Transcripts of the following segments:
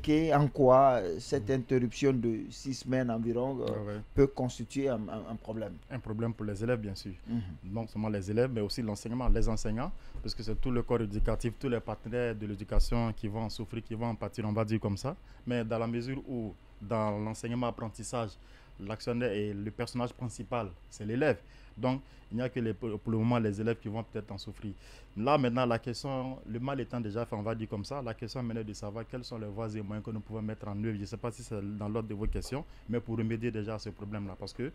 expliquer en quoi cette interruption de 6 semaines environ peut constituer un problème. Un problème pour les élèves, bien sûr. Mm-hmm. Non seulement les élèves, mais aussi l'enseignement, les enseignants, parce que c'est tout le corps éducatif, tous les partenaires de l'éducation qui vont en souffrir, qui vont en pâtir, on va dire comme ça. Mais dans la mesure où, dans l'enseignement-apprentissage, l'actionnaire et le personnage principal, c'est l'élève. Donc, il n'y a que pour le moment les élèves qui vont peut-être en souffrir. Là, maintenant, la question, le mal étant déjà fait, on va dire comme ça, la question maintenant est de savoir quelles sont les voies et moyens que nous pouvons mettre en œuvre. Je ne sais pas si c'est dans l'ordre de vos questions, mais pour remédier déjà à ce problème-là, parce que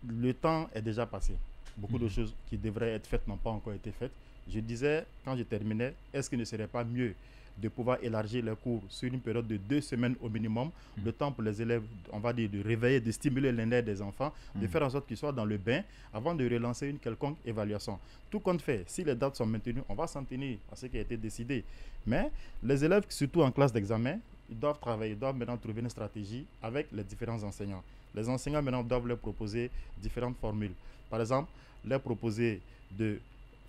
le temps est déjà passé. Beaucoup de choses qui devraient être faites n'ont pas encore été faites. Je disais, quand je terminais, est-ce qu'il ne serait pas mieux de pouvoir élargir les cours sur une période de 2 semaines au minimum, le temps pour les élèves, on va dire, de réveiller, de stimuler les nerfs des enfants, de faire en sorte qu'ils soient dans le bain avant de relancer une quelconque évaluation. Tout compte fait, si les dates sont maintenues, on va s'en tenir à ce qui a été décidé. Mais les élèves, surtout en classe d'examen, ils doivent travailler, ils doivent maintenant trouver une stratégie avec les différents enseignants. Les enseignants maintenant doivent leur proposer différentes formules. Par exemple, leur proposer de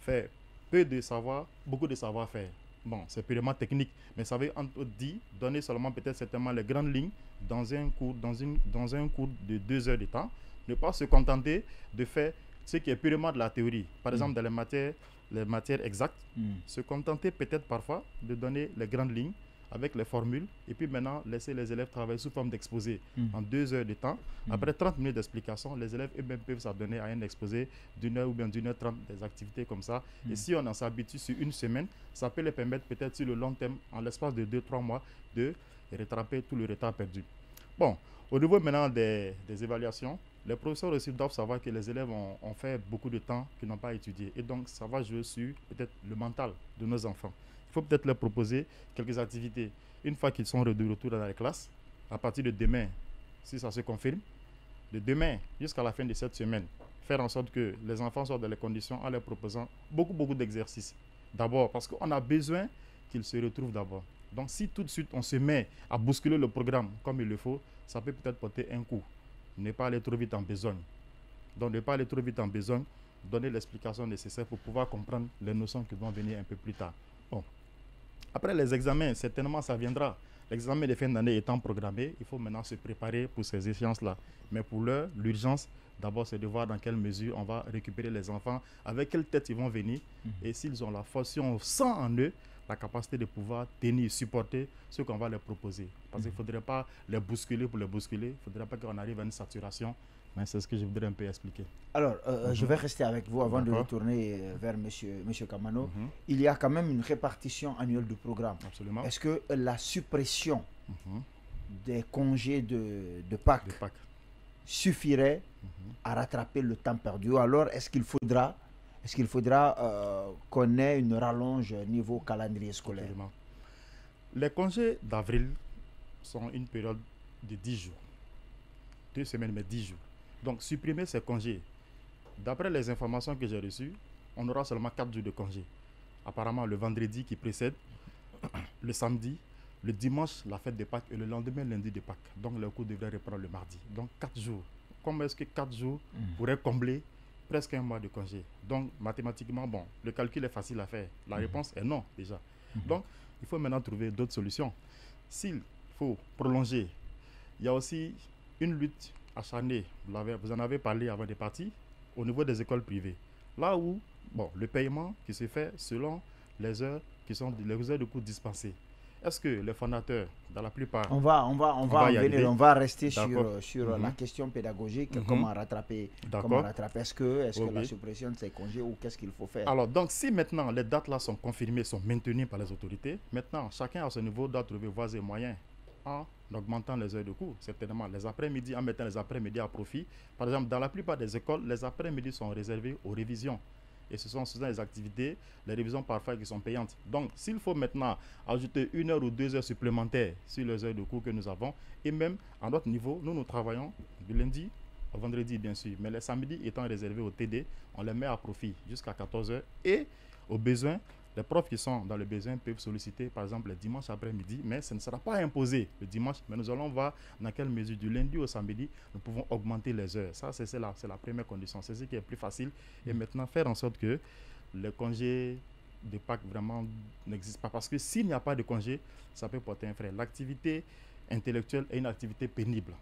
faire peu de savoir, beaucoup de savoir-faire. Bon, c'est purement technique, mais ça veut dire donner seulement peut-être certainement les grandes lignes dans un cours, dans un cours de 2 heures de temps. Ne pas se contenter de faire ce qui est purement de la théorie. Par exemple, dans les matières exactes, se contenter peut-être parfois de donner les grandes lignes avec les formules, et puis maintenant laisser les élèves travailler sous forme d'exposé en 2 heures de temps. Après 30 minutes d'explication, les élèves eux-mêmes peuvent s'adonner à un exposé d'1 heure ou bien d'1 heure 30, des activités comme ça. Et si on en s'habitue sur une semaine, ça peut les permettre peut-être sur le long terme, en l'espace de 2-3 mois, de rattraper tout le retard perdu. Bon, au niveau maintenant des évaluations, les professeurs aussi doivent savoir que les élèves ont fait beaucoup de temps qu'ils n'ont pas étudié. Et donc, ça va jouer sur peut-être le mental de nos enfants. Il faut peut-être leur proposer quelques activités. Une fois qu'ils sont de retour dans les classes, à partir de demain, si ça se confirme, de demain jusqu'à la fin de cette semaine, faire en sorte que les enfants soient dans les conditions en leur proposant beaucoup d'exercices. D'abord, parce qu'on a besoin qu'ils se retrouvent d'abord. Donc, si tout de suite on se met à bousculer le programme comme il le faut, ça peut peut-être porter un coup. Ne pas aller trop vite en besogne. Donc, ne pas aller trop vite en besogne, donner l'explication nécessaire pour pouvoir comprendre les notions qui vont venir un peu plus tard. Bon. Après les examens, certainement ça viendra. L'examen de fin d'année étant programmé, il faut maintenant se préparer pour ces échéances-là. Mais pour l'heure, l'urgence, d'abord, c'est de voir dans quelle mesure on va récupérer les enfants, avec quelle tête ils vont venir, et s'ils ont la force, si on sent en eux la capacité de pouvoir tenir, supporter ce qu'on va leur proposer. Parce qu'il ne faudrait pas les bousculer pour les bousculer, il ne faudrait pas qu'on arrive à une saturation. Mais c'est ce que je voudrais un peu expliquer. Alors, je vais rester avec vous avant de retourner vers monsieur Kamano. Il y a quand même une répartition annuelle du programme. Absolument. Est-ce que la suppression des congés de Pâques suffirait à rattraper le temps perdu? Ou alors, est-ce qu'il faudra qu'on ait une rallonge niveau calendrier scolaire? Absolument. Les congés d'avril sont une période de 10 jours. 2 semaines, mais 10 jours. Donc, supprimer ces congés. D'après les informations que j'ai reçues, on aura seulement 4 jours de congés. Apparemment, le vendredi qui précède, le samedi, le dimanche, la fête de Pâques, et le lendemain, lundi de Pâques. Donc, les cours devraient reprendre le mardi. Donc, 4 jours. Comment est-ce que 4 jours pourraient combler presque un mois de congé? Donc, mathématiquement, bon, le calcul est facile à faire. La réponse est non, déjà. Donc, il faut maintenant trouver d'autres solutions. S'il faut prolonger, il y a aussi une lutte acharnée, vous en avez parlé avant de partir, au niveau des écoles privées. Là où, bon, le paiement qui se fait selon les heures qui sont les heures de cours dispensées. Est-ce que les fondateurs, dans la plupart... On va rester sur la question pédagogique, comment rattraper. Est-ce que la suppression de ces congés ou qu'est-ce qu'il faut faire? Alors, donc, si maintenant les dates-là sont confirmées, sont maintenues par les autorités, maintenant, chacun à ce niveau doit trouver voies et moyens en augmentant les heures de cours, certainement les après-midi, en mettant les après-midi à profit. Par exemple, dans la plupart des écoles, les après-midi sont réservés aux révisions. Et ce sont souvent les activités, les révisions parfois qui sont payantes. Donc, s'il faut maintenant ajouter 1 heure ou 2 heures supplémentaires sur les heures de cours que nous avons, et même à notre niveau, nous travaillons du lundi au vendredi, bien sûr, mais les samedis étant réservés au TD, on les met à profit jusqu'à 14 heures. Et au besoin, les profs qui sont dans le besoin peuvent solliciter, par exemple, le dimanche après-midi, mais ce ne sera pas imposé le dimanche, mais nous allons voir dans quelle mesure, du lundi au samedi, nous pouvons augmenter les heures. Ça, c'est la première condition. C'est ce qui est plus facile. Et maintenant, faire en sorte que les congés de Pâques vraiment n'existe pas. Parce que s'il n'y a pas de congé, ça peut porter un frein. L'activité intellectuelle est une activité pénible.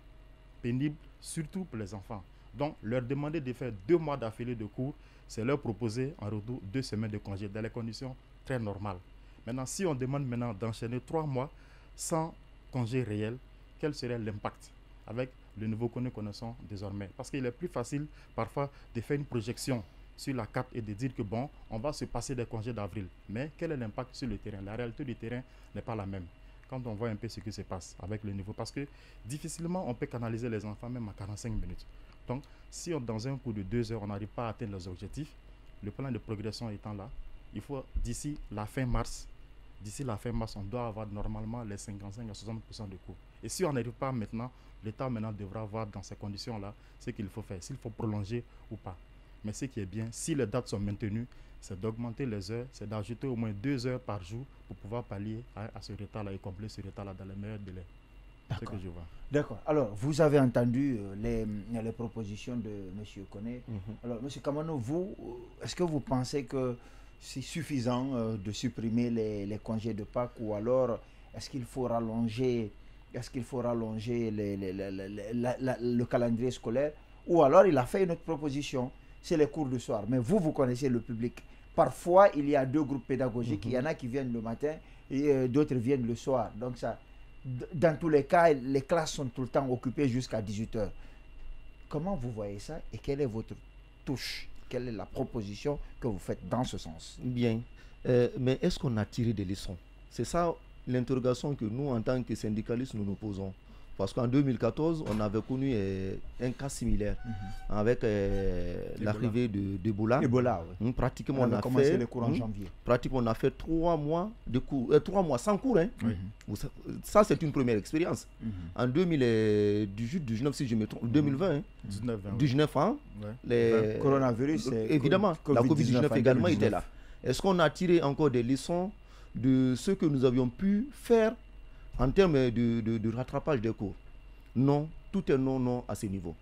Pénible surtout pour les enfants. Donc, leur demander de faire 2 mois d'affilée de cours, c'est leur proposer en retour 2 semaines de congé dans les conditions très normales. Maintenant, si on demande maintenant d'enchaîner 3 mois sans congé réel, quel serait l'impact avec le niveau que nous connaissons désormais? Parce qu'il est plus facile parfois de faire une projection sur la carte et de dire que bon, on va se passer des congés d'avril. Mais quel est l'impact sur le terrain? La réalité du terrain n'est pas la même. Quand on voit un peu ce qui se passe avec le niveau, parce que difficilement on peut canaliser les enfants même à 45 minutes. Donc, si dans un cours de 2 heures, on n'arrive pas à atteindre les objectifs, le plan de progression étant là, il faut d'ici la fin mars, on doit avoir normalement les 55 à 60% de cours. Et si on n'arrive pas maintenant, l'État maintenant devra voir dans ces conditions-là ce qu'il faut faire, s'il faut prolonger ou pas. Mais ce qui est bien, si les dates sont maintenues, c'est d'augmenter les heures, c'est d'ajouter au moins 2 heures par jour pour pouvoir pallier à ce retard-là et combler ce retard-là dans les meilleurs délais. C'est ce que je vois. D'accord. Alors, vous avez entendu les propositions de M. Koné. Alors, M. Kamano, vous, est-ce que vous pensez que c'est suffisant de supprimer les congés de Pâques, ou alors est-ce qu'il faut rallonger, le calendrier scolaire, ou alors il a fait une autre proposition, c'est les cours du soir. Mais vous connaissez le public. Parfois, il y a 2 groupes pédagogiques, il y en a qui viennent le matin et d'autres viennent le soir. Donc ça, dans tous les cas, les classes sont tout le temps occupées jusqu'à 18h. Comment vous voyez ça et quelle est votre touche? Quelle est la proposition que vous faites dans ce sens? Bien. Mais est-ce qu'on a tiré des leçons? C'est ça l'interrogation que nous, en tant que syndicalistes, nous posons. Parce qu'en 2014, on avait connu un cas similaire avec l'arrivée d'Ebola. Ebola, oui. Pratiquement, on a commencé les cours en janvier. Pratiquement, on a fait 3 mois de cours, 3 mois sans cours. Ça, c'est une première expérience. En 2018, si je me trompe, 2020, 19 ans, le coronavirus, évidemment, la COVID-19 également était là. Est-ce qu'on a tiré encore des leçons de ce que nous avions pu faire en termes de rattrapage des cours? Non, tout est non à ce niveau.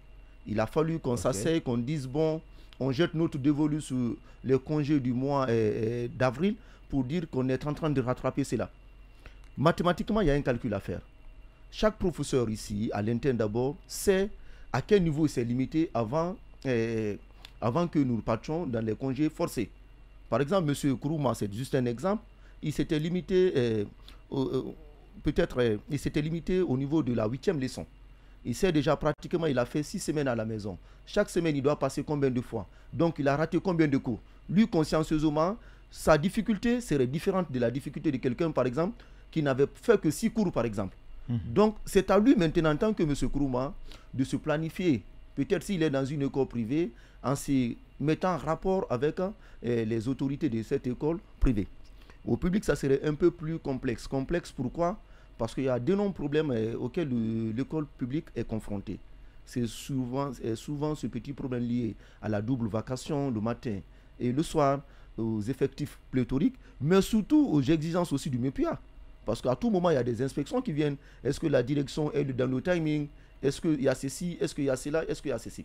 Il a fallu qu'on s'asseye, qu'on dise bon, on jette notre dévolu sur les congés du mois d'avril pour dire qu'on est en train de rattraper cela. Mathématiquement, il y a un calcul à faire. Chaque professeur ici, à l'interne d'abord, sait à quel niveau il s'est limité avant que nous partions dans les congés forcés. Par exemple, M. Kourouma, c'est juste un exemple, il s'était limité il s'était limité au niveau de la 8e leçon. Il sait déjà pratiquement, il a fait 6 semaines à la maison. Chaque semaine, il doit passer combien de fois? Donc, il a raté combien de cours? Lui, consciencieusement, sa difficulté serait différente de la difficulté de quelqu'un, par exemple, qui n'avait fait que 6 cours, par exemple. Donc, c'est à lui maintenant, en tant que M. Kourouma, de se planifier. Peut-être s'il est dans une école privée, en se mettant en rapport avec les autorités de cette école privée. Au public, ça serait un peu plus complexe. Complexe, pourquoi? Parce qu'il y a d'énormes problèmes auxquels l'école publique est confrontée. C'est souvent ce petit problème lié à la double vacation le matin et le soir, aux effectifs pléthoriques, mais surtout aux exigences aussi du MEPIA. Parce qu'à tout moment, il y a des inspections qui viennent. Est-ce que la direction est dans le timing? Est-ce qu'il y a ceci? Est-ce qu'il y a cela? Est-ce qu'il y a ceci?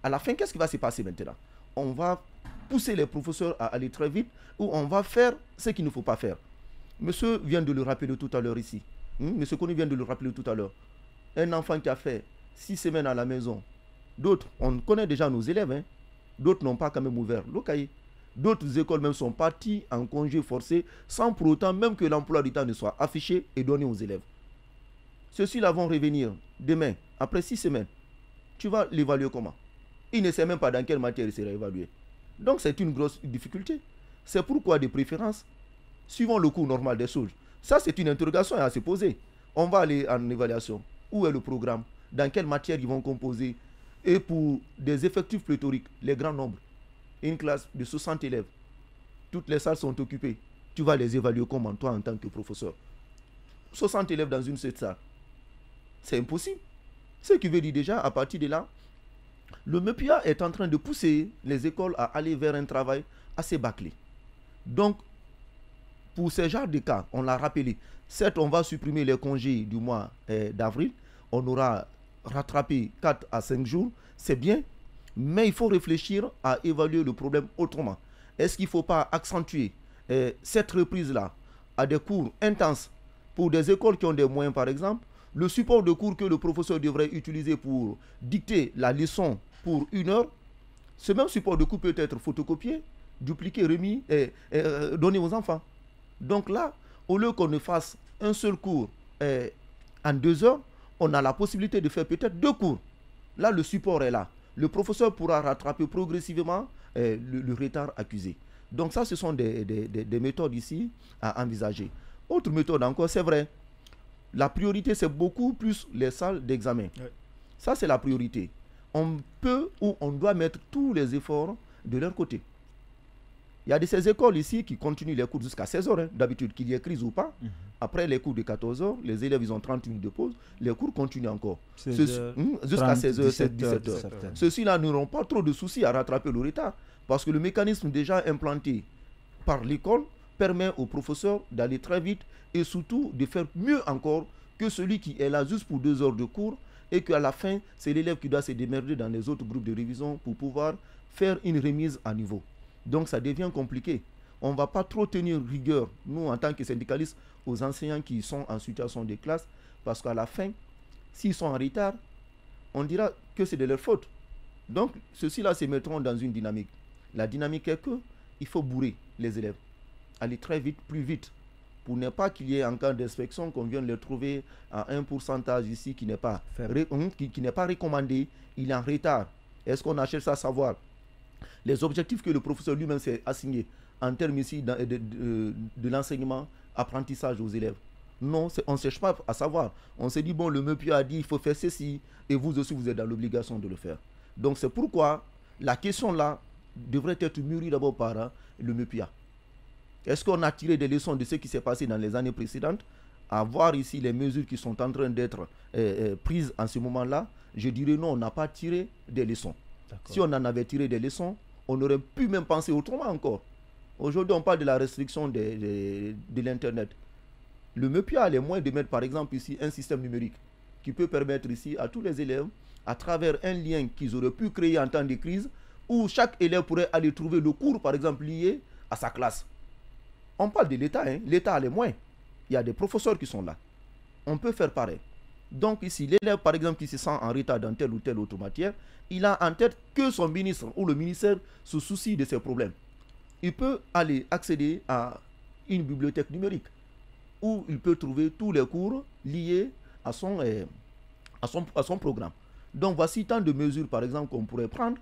À la fin, qu'est-ce qui va se passer maintenant? On va pousser les professeurs à aller très vite, ou on va faire ce qu'il ne faut pas faire. Monsieur vient de le rappeler tout à l'heure ici. Monsieur Koné vient de le rappeler tout à l'heure. Un enfant qui a fait 6 semaines à la maison. D'autres, on connaît déjà nos élèves. D'autres n'ont pas quand même ouvert le cahier. D'autres écoles même sont parties en congé forcé sans pour autant même que l'emploi du temps ne soit affiché et donné aux élèves. Ceux-ci-là vont revenir demain, après 6 semaines. Tu vas l'évaluer comment? Il ne sait même pas dans quelle matière il sera évalué. Donc c'est une grosse difficulté. C'est pourquoi de préférence, suivant le cours normal des choses. Ça, c'est une interrogation à se poser. On va aller en évaluation. Où est le programme? Dans quelle matière ils vont composer? Et pour des effectifs pléthoriques, les grands nombres, une classe de 60 élèves, toutes les salles sont occupées. Tu vas les évaluer comment, toi, en tant que professeur? 60 élèves dans une seule salle. C'est impossible. Ce qui veut dire déjà, à partir de là, le MEPIA est en train de pousser les écoles à aller vers un travail assez bâclé. Donc, pour ce genre de cas, on l'a rappelé, certes, on va supprimer les congés du mois d'avril, on aura rattrapé 4 à 5 jours, c'est bien, mais il faut réfléchir à évaluer le problème autrement. Est-ce qu'il ne faut pas accentuer cette reprise-là à des cours intenses pour des écoles qui ont des moyens, par exemple, le support de cours que le professeur devrait utiliser pour dicter la leçon pour 1 heure, ce même support de cours peut être photocopié, dupliqué, remis et donné aux enfants. Donc là, au lieu qu'on ne fasse un seul cours en 2 heures, on a la possibilité de faire peut-être 2 cours. Là, le support est là. Le professeur pourra rattraper progressivement le retard accusé. Donc ça, ce sont des méthodes ici à envisager. Autre méthode encore, c'est vrai. La priorité, c'est beaucoup plus les salles d'examen. Oui. Ça, c'est la priorité. On peut ou on doit mettre tous les efforts de leur côté. Il y a de ces écoles ici qui continuent les cours jusqu'à 16 heures, d'habitude, qu'il y ait crise ou pas. Après les cours de 14 heures, les élèves, ils ont 30 minutes de pause. Les cours continuent encore. Jusqu'à 16 heures, 17 heures. Ceux-ci-là n'auront pas trop de soucis à rattraper le retard. Parce que le mécanisme déjà implanté par l'école permet aux professeurs d'aller très vite et surtout de faire mieux encore que celui qui est là juste pour 2 heures de cours et qu'à la fin, c'est l'élève qui doit se démerder dans les autres groupes de révision pour pouvoir faire une remise à niveau. Donc ça devient compliqué. On ne va pas trop tenir rigueur, nous en tant que syndicalistes, aux enseignants qui sont en situation de classe, parce qu'à la fin, s'ils sont en retard, on dira que c'est de leur faute. Donc ceux-ci-là se mettront dans une dynamique. La dynamique est qu'il faut bourrer les élèves, aller très vite, plus vite, pour ne pas qu'il y ait en cas d'inspection qu'on vienne les trouver à un pourcentage ici qui n'est pas, qui n'est pas recommandé, il est en retard. Est-ce qu'on a cherché à savoir les objectifs que le professeur lui-même s'est assigné en termes ici de l'enseignement, apprentissage aux élèves? Non, on ne cherche pas à savoir. On s'est dit, bon, le MEPIA a dit, il faut faire ceci, et vous aussi, vous êtes dans l'obligation de le faire. Donc c'est pourquoi la question là devrait être mûrie d'abord par le MEPIA. Est-ce qu'on a tiré des leçons de ce qui s'est passé dans les années précédentes? À voir ici les mesures qui sont en train d'être prises en ce moment-là, je dirais non, on n'a pas tiré des leçons. Si on en avait tiré des leçons, on aurait pu même penser autrement encore. Aujourd'hui, on parle de la restriction de l'Internet. Le MEPIA a les moyens de mettre par exemple ici un système numérique qui peut permettre ici à tous les élèves, à travers un lien qu'ils auraient pu créer en temps de crise, où chaque élève pourrait aller trouver le cours par exemple lié à sa classe. On parle de l'État, hein? L'État a les moyens. Il y a des professeurs qui sont là. On peut faire pareil. Donc ici, l'élève par exemple qui se sent en retard dans telle ou telle autre matière, il a en tête que son ministre ou le ministère se soucie de ses problèmes. Il peut aller accéder à une bibliothèque numérique où il peut trouver tous les cours liés à son programme. Donc voici tant de mesures par exemple qu'on pourrait prendre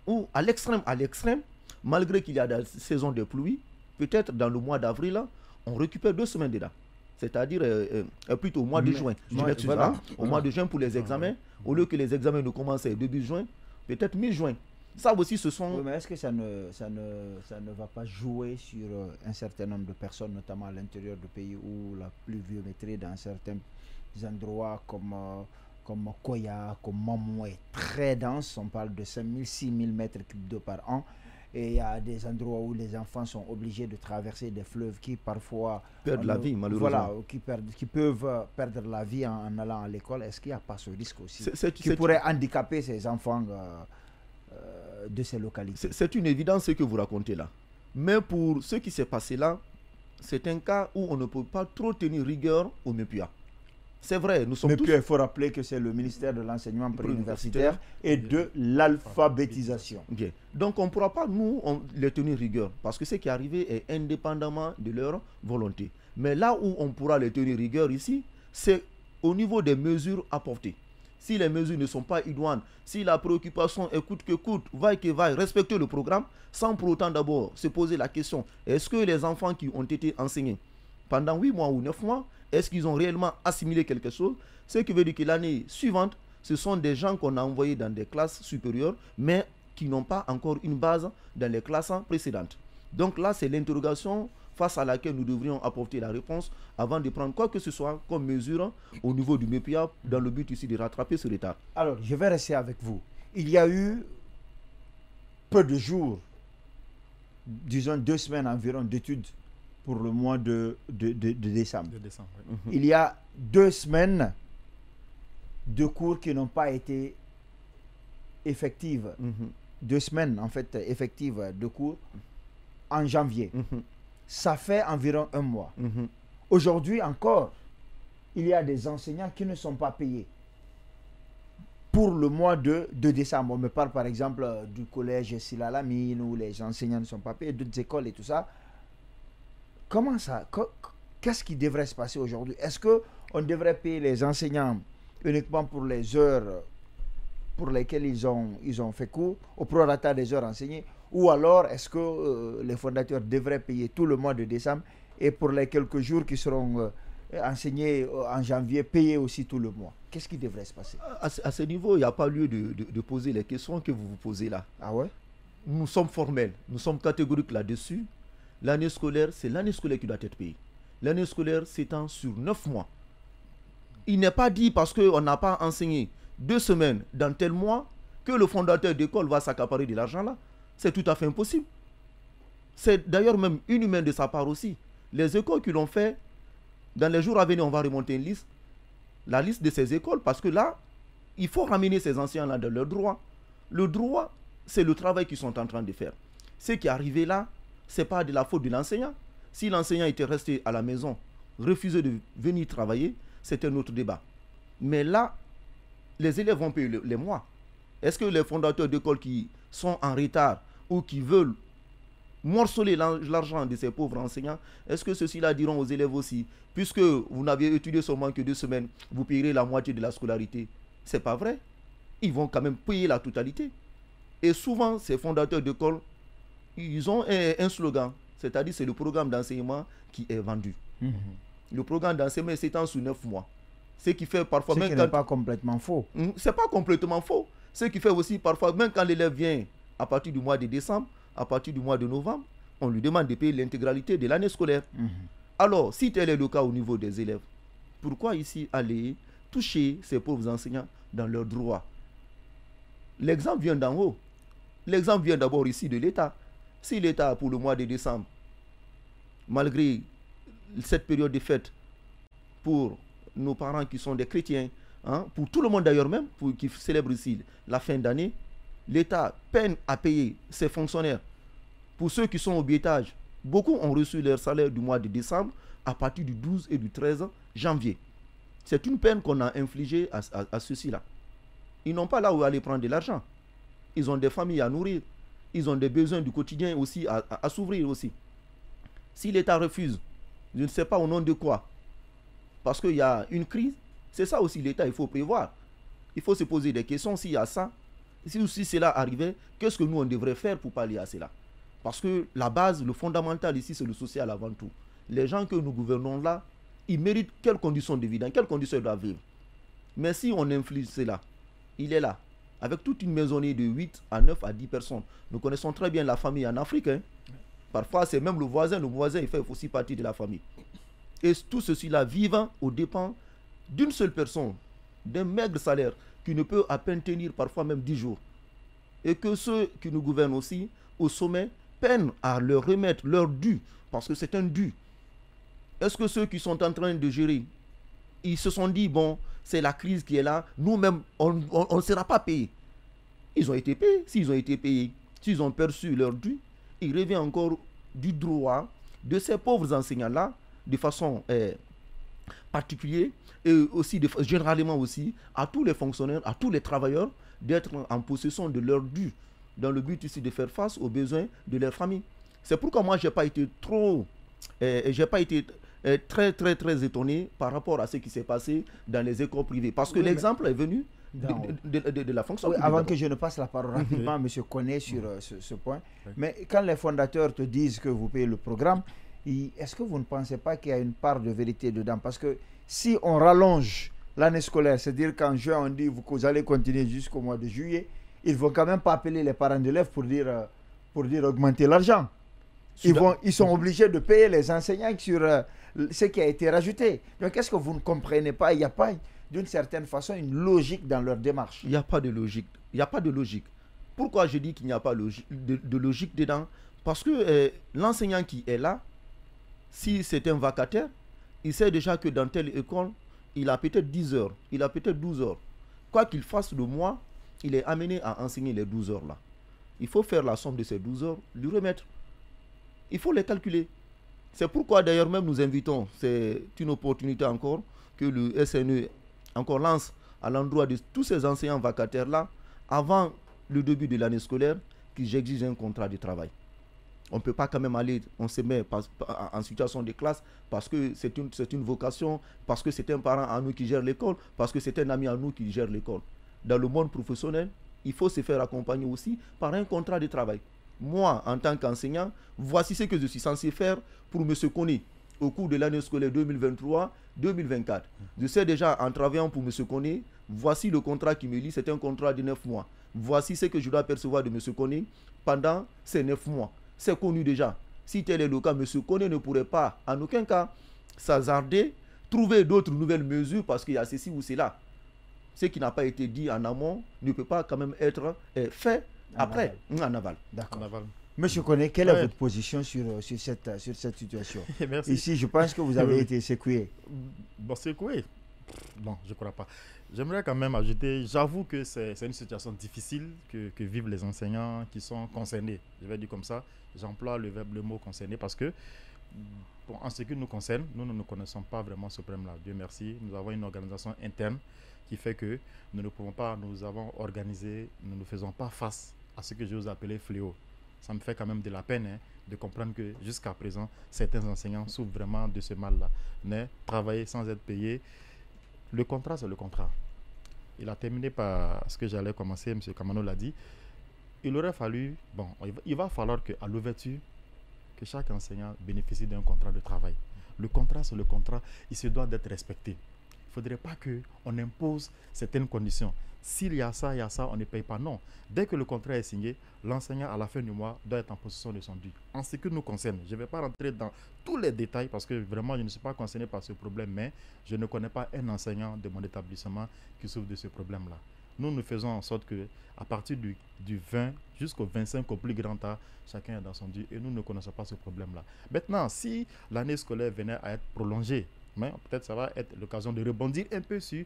où à l'extrême, malgré qu'il y a des saisons de pluie, peut-être dans le mois d'avril, on récupère 2 semaines dedans. C'est-à-dire plutôt au mois de juin. Au mois de juin pour les examens, au lieu que les examens ne commencent début juin, peut-être mi-juin. Ça aussi, ce sont... Oui, mais est-ce que ça ne va pas jouer sur un certain nombre de personnes, notamment à l'intérieur du pays où la pluviométrie dans certains endroits comme Koya, comme Mamou est très dense, on parle de 5 000, 6 000 mètres cubes d'eau par an. Et il y a des endroits où les enfants sont obligés de traverser des fleuves qui parfois perdent la vie, malheureusement. Voilà, qui peuvent perdre la vie en allant à l'école. Est-ce qu'il n'y a pas ce risque aussi qui pourrait handicaper ces enfants de ces localités? C'est une évidence ce que vous racontez là. Mais pour ce qui s'est passé là, c'est un cas où on ne peut pas trop tenir rigueur au MEPIA. C'est vrai, nous sommes tous... Mais puis il faut rappeler que c'est le ministère de l'enseignement préuniversitaire et de l'alphabétisation. Okay. Donc on ne pourra pas, nous, les tenir rigueur, parce que ce qui est arrivé est indépendamment de leur volonté. Mais là où on pourra les tenir rigueur ici, c'est au niveau des mesures apportées. Si les mesures ne sont pas idoines, si la préoccupation est coûte que coûte, vaille que vaille, respecter le programme, sans pour autant d'abord se poser la question, est-ce que les enfants qui ont été enseignés pendant 8 mois ou 9 mois, est-ce qu'ils ont réellement assimilé quelque chose? Ce qui veut dire que l'année suivante, ce sont des gens qu'on a envoyés dans des classes supérieures, mais qui n'ont pas encore une base dans les classes précédentes. Donc là, c'est l'interrogation face à laquelle nous devrions apporter la réponse avant de prendre quoi que ce soit comme mesure au niveau du MEPIA dans le but ici de rattraper ce retard. Alors, je vais rester avec vous. Il y a eu peu de jours, disons 2 semaines environ d'études pour le mois de décembre. Oui. Il y a 2 semaines de cours qui n'ont pas été effectives. 2 semaines, en fait, effectives de cours en janvier. ça fait environ un mois. Aujourd'hui encore, il y a des enseignants qui ne sont pas payés pour le mois de décembre. On me parle par exemple du collège Silalamine où les enseignants ne sont pas payés, d'autres écoles et tout ça. Comment ça? Qu'est-ce qui devrait se passer aujourd'hui? Est-ce qu'on devrait payer les enseignants uniquement pour les heures pour lesquelles ils ont fait cours, au prorata des heures enseignées, ou alors est-ce que les fondateurs devraient payer tout le mois de décembre et pour les quelques jours qui seront enseignés en janvier, payer aussi tout le mois? Qu'est-ce qui devrait se passer? À ce niveau, il n'y a pas lieu de poser les questions que vous vous posez là. Ah ouais? Nous sommes formels, nous sommes catégoriques là-dessus. L'année scolaire, c'est l'année scolaire qui doit être payée. L'année scolaire s'étend sur 9 mois. Il n'est pas dit parce qu'on n'a pas enseigné 2 semaines dans tel mois que le fondateur d'école va s'accaparer de l'argent là. C'est tout à fait impossible. C'est d'ailleurs même inhumain de sa part aussi. Les écoles qui l'ont fait, dans les jours à venir, on va remonter une liste. La liste de ces écoles, parce que là, il faut ramener ces anciens-là dans leurs droits. Le droit, c'est le travail qu'ils sont en train de faire. Ce qui est arrivé là, ce n'est pas de la faute de l'enseignant. Si l'enseignant était resté à la maison, refusé de venir travailler, c'est un autre débat. Mais là, les élèves vont payer les mois. Est-ce que les fondateurs d'écoles qui sont en retard ou qui veulent morceler l'argent de ces pauvres enseignants, est-ce que ceux-ci-là diront aux élèves aussi, puisque vous n'avez étudié seulement que 2 semaines, vous payerez la moitié de la scolarité? C'est pas vrai. Ils vont quand même payer la totalité. Et souvent, ces fondateurs d'école, ils ont un slogan, c'est-à-dire c'est le programme d'enseignement qui est vendu. Le programme d'enseignement s'étend sur 9 mois. Ce qui fait parfois... Ce qui n'est pas complètement faux. C'est pas complètement faux. Ce qui fait aussi parfois, même quand l'élève vient à partir du mois de décembre, à partir du mois de novembre, on lui demande de payer l'intégralité de l'année scolaire. Alors, si tel est le cas au niveau des élèves, pourquoi ici aller toucher ces pauvres enseignants dans leurs droits? L'exemple vient d'en haut. L'exemple vient d'abord ici de l'État. Si l'État, pour le mois de décembre, malgré cette période de fête, pour nos parents qui sont des chrétiens, pour tout le monde d'ailleurs même, qui célèbre ici la fin d'année, l'État peine à payer ses fonctionnaires. Pour ceux qui sont au biétage, beaucoup ont reçu leur salaire du mois de décembre à partir du 12 et du 13 janvier. C'est une peine qu'on a infligée à ceux-ci-là. Ils n'ont pas là où aller prendre de l'argent. Ils ont des familles à nourrir. Ils ont des besoins du quotidien aussi à s'ouvrir aussi. Si l'État refuse, je ne sais pas au nom de quoi, parce qu'il y a une crise, c'est ça aussi l'État, il faut prévoir. Il faut se poser des questions s'il y a ça. Si cela arrivait, qu'est-ce que nous on devrait faire pour pallier à cela? Parce que la base, le fondamental ici, c'est le social avant tout. Les gens que nous gouvernons là, ils méritent quelles conditions de vie, dans quelles conditions ils doivent vivre. Mais si on inflige cela, il est là, avec toute une maisonnée de 8 à 9 à 10 personnes. Nous connaissons très bien la famille en Afrique. Parfois, c'est même le voisin il fait aussi partie de la famille. Et tout ceci-là vivant aux dépens d'une seule personne, d'un maigre salaire qui ne peut à peine tenir parfois même 10 jours. Et que ceux qui nous gouvernent aussi, au sommet, peinent à leur remettre leur dû, parce que c'est un dû. Est-ce que ceux qui sont en train de gérer, ils se sont dit, bon, c'est la crise qui est là, nous-mêmes, on ne sera pas payés. Ils ont été payés. S'ils ont été payés, s'ils ont perçu leur dû, il revient encore du droit de ces pauvres enseignants-là, de façon particulière, et aussi généralement aussi à tous les fonctionnaires, à tous les travailleurs, d'être en possession de leur dû, dans le but ici de faire face aux besoins de leur famille. C'est pourquoi moi, j'ai pas été très étonné par rapport à ce qui s'est passé dans les écoles privées. Parce que l'exemple est venu de la fonction publique. Avant que je ne passe la parole rapidement, M. Koné, sur ce point. Mais quand les fondateurs te disent que vous payez le programme, est-ce que vous ne pensez pas qu'il y a une part de vérité dedans? Parce que si on rallonge l'année scolaire, c'est-à-dire qu'en juin, on dit que vous allez continuer jusqu'au mois de juillet, ils ne vont quand même pas appeler les parents d'élèves pour dire augmenter l'argent. Ils sont obligés de payer les enseignants sur ce qui a été rajouté. Donc, est-ce que vous ne comprenez pas? Il n'y a pas, d'une certaine façon, une logique dans leur démarche. Il n'y a pas de logique. Il n'y a pas de logique. Pourquoi je dis qu'il n'y a pas de logique dedans? Parce que l'enseignant qui est là, si c'est un vacataire, il sait déjà que dans telle école, il a peut-être 10 heures, il a peut-être 12 heures. Quoi qu'il fasse le mois, il est amené à enseigner les 12 heures là. Il faut faire la somme de ces 12 heures, lui remettre. Il faut les calculer. C'est pourquoi d'ailleurs même nous invitons, c'est une opportunité encore, que le SNE encore lance à l'endroit de tous ces enseignants vacataires-là, avant le début de l'année scolaire, qu'ils exigent un contrat de travail. On ne peut pas quand même aller, on se met en situation de classe parce que c'est une vocation, parce que c'est un parent à nous qui gère l'école, parce que c'est un ami à nous qui gère l'école. Dans le monde professionnel, il faut se faire accompagner aussi par un contrat de travail. Moi, en tant qu'enseignant, voici ce que je suis censé faire pour M. Kone au cours de l'année scolaire 2023-2024. Je sais déjà, en travaillant pour M. Kone, voici le contrat qui me lie, c'est un contrat de 9 mois. Voici ce que je dois percevoir de M. Kone pendant ces 9 mois. C'est connu déjà. Si tel est le cas, M. Kone ne pourrait pas, en aucun cas, s'hasarder, trouver d'autres nouvelles mesures parce qu'il y a ceci ou cela. Ce qui n'a pas été dit en amont ne peut pas quand même être fait après, en aval. D'accord. Monsieur Kone, quelle est votre position sur cette situation? Merci. Ici, je pense que vous avez été secoué. Bon, secoué? Non, je ne crois pas. J'aimerais quand même ajouter, j'avoue que c'est une situation difficile que vivent les enseignants qui sont concernés. Je vais dire comme ça, j'emploie le mot concerné parce que, bon, en ce qui nous concerne, nous ne connaissons pas vraiment ce problème-là. Dieu merci, nous avons une organisation interne qui fait que nous ne pouvons pas, nous avons organisé, nous ne faisons pas face à ce que je vous appelais fléau. Ça me fait quand même de la peine de comprendre que jusqu'à présent, certains enseignants souffrent vraiment de ce mal-là. Mais travailler sans être payé, le contrat, c'est le contrat. Il a terminé par ce que j'allais commencer, M. Kamano l'a dit. Il aurait fallu, bon, il va falloir qu'à l'ouverture, que chaque enseignant bénéficie d'un contrat de travail. Le contrat, c'est le contrat, il se doit d'être respecté. Il ne faudrait pas qu'on impose certaines conditions. S'il y a ça, on ne paye pas. Non. Dès que le contrat est signé, l'enseignant, à la fin du mois, doit être en possession de son dû. En ce qui nous concerne, je ne vais pas rentrer dans tous les détails parce que vraiment, je ne suis pas concerné par ce problème, mais je ne connais pas un enseignant de mon établissement qui souffre de ce problème-là. Nous faisons en sorte que à partir du 20 jusqu'au 25 au plus grand âge, chacun est dans son dû et nous ne connaissons pas ce problème-là. Maintenant, si l'année scolaire venait à être prolongée, peut-être ça va être l'occasion de rebondir un peu sur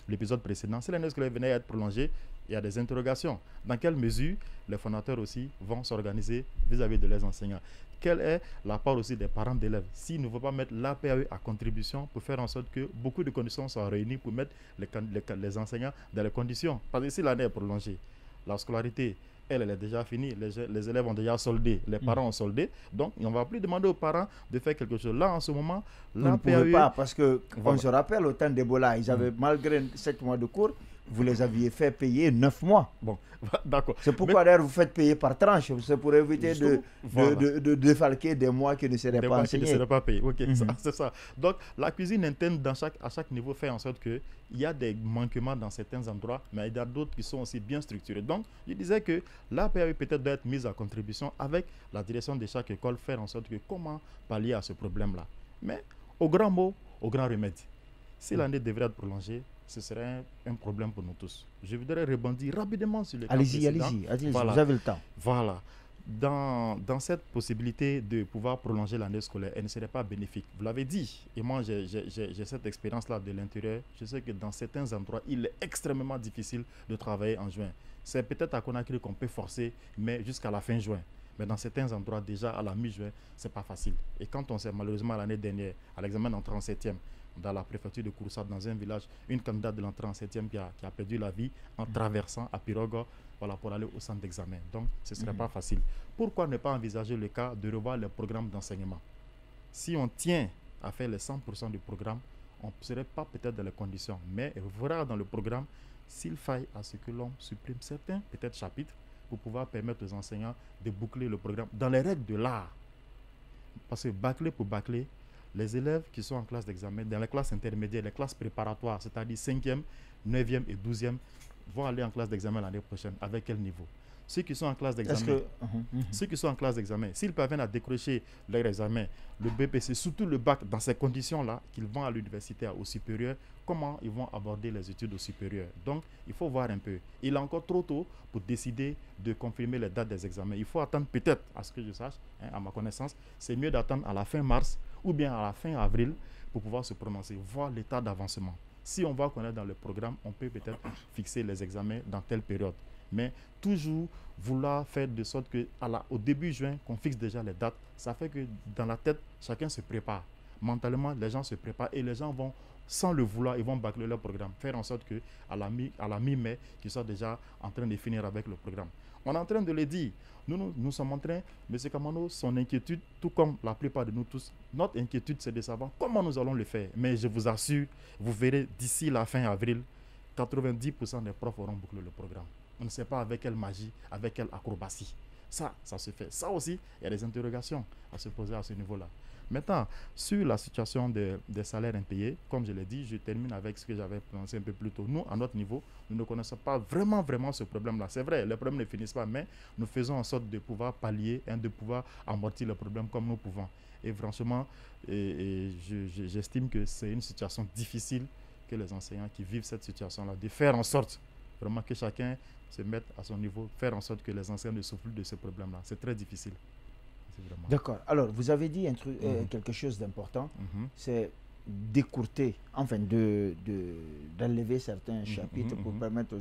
l'épisode précédent. Si l'année scolaire venait à être prolongée, il y a des interrogations. Dans quelle mesure les fondateurs aussi vont s'organiser vis-à-vis de leurs enseignants? Quelle est la part aussi des parents d'élèves? S'ils ne veulent pas mettre l'APAE à contribution pour faire en sorte que beaucoup de conditions soient réunies pour mettre les enseignants dans les conditions. Parce que si l'année est prolongée, la scolarité, elle est déjà finie, les élèves ont déjà soldé, les parents ont soldé, donc on ne va plus demander aux parents de faire quelque chose. Là, en ce moment, vous ne pouvez pas, parce que on se rappelle au temps d'Ebola, ils avaient malgré 7 mois de cours, vous les aviez fait payer 9 mois. Bon, d'accord. C'est pourquoi d'ailleurs vous faites payer par tranche. C'est pour éviter de défalquer des mois qui ne seraient pas enseignés. Qui ne seraient pas payés. Ok, c'est ça. Donc la cuisine interne à chaque niveau fait en sorte qu'il y a des manquements dans certains endroits, mais il y a d'autres qui sont aussi bien structurés. Donc je disais que l'APAE peut-être doit être mise à contribution avec la direction de chaque école, faire en sorte que comment pallier à ce problème-là. Mais au grand mot, au grand remède. Si l'année devrait être prolongée, ce serait un problème pour nous tous. Je voudrais rebondir rapidement sur le cas précédent. Allez-y, voilà. Vous avez le temps. Voilà. Dans cette possibilité de pouvoir prolonger l'année scolaire, elle ne serait pas bénéfique. Vous l'avez dit, et moi j'ai cette expérience-là de l'intérieur. Je sais que dans certains endroits, il est extrêmement difficile de travailler en juin. C'est peut-être à Conakry qu'on peut forcer, mais jusqu'à la fin juin. Mais dans certains endroits, déjà à la mi-juin, ce n'est pas facile. Et quand on sait malheureusement l'année dernière, à l'examen d'entrée en 7e, dans la préfecture de Kouroussa, dans un village, une candidate de l'entrée en 7e qui a perdu la vie en traversant à Pirogue pour aller au centre d'examen. Donc, ce ne serait pas facile. Pourquoi ne pas envisager le cas de revoir les programmes d'enseignement? Si on tient à faire les 100% du programme, on ne serait pas peut-être dans les conditions, mais voir dans le programme s'il faille à ce que l'on supprime certains peut-être chapitres pour pouvoir permettre aux enseignants de boucler le programme dans les règles de l'art. Parce que bâcler pour bâcler, les élèves qui sont en classe d'examen, dans les classes intermédiaires, les classes préparatoires, c'est-à-dire 5e, 9e et 12e, vont aller en classe d'examen l'année prochaine. Avec quel niveau? Ceux qui sont en classe d'examen, s'ils parviennent à décrocher leur examen, le BPC, surtout le bac, dans ces conditions-là, qu'ils vont à l'université au supérieur, comment ils vont aborder les études au supérieur? Donc, il faut voir un peu. Il est encore trop tôt pour décider de confirmer les dates des examens. Il faut attendre peut-être, à ce que je sache, à ma connaissance, c'est mieux d'attendre à la fin mars ou bien à la fin avril pour pouvoir se prononcer, voir l'état d'avancement. Si on voit qu'on est dans le programme, on peut peut-être fixer les examens dans telle période. Mais toujours vouloir faire de sorte qu'au début juin, qu'on fixe déjà les dates, ça fait que dans la tête, chacun se prépare. Mentalement, les gens se préparent et les gens vont, sans le vouloir, ils vont bâcler leur programme. Faire en sorte qu'à la mi-mai, qu'ils soient déjà en train de finir avec le programme. On est en train de le dire. Nous sommes en train, M. Kamano, son inquiétude, tout comme la plupart de nous tous, notre inquiétude, c'est de savoir comment nous allons le faire. Mais je vous assure, vous verrez d'ici la fin avril, 90% des profs auront bouclé le programme. On ne sait pas avec quelle magie, avec quelle acrobatie. Ça se fait. Ça aussi, il y a des interrogations à se poser à ce niveau-là. Maintenant, sur la situation des salaires impayés, comme je l'ai dit, je termine avec ce que j'avais prononcé un peu plus tôt. Nous, à notre niveau, nous ne connaissons pas vraiment ce problème-là. C'est vrai, les problèmes ne finissent pas, mais nous faisons en sorte de pouvoir pallier, de pouvoir amortir le problème comme nous pouvons. Et franchement, j'estime que c'est une situation difficile que les enseignants qui vivent cette situation-là, de faire en sorte vraiment que chacun se mette à son niveau, faire en sorte que les enseignants ne souffrent plus de ce problème-là. C'est très difficile. D'accord. Alors, vous avez dit quelque chose d'important, c'est d'écourter, enfin d'enlever certains chapitres pour permettre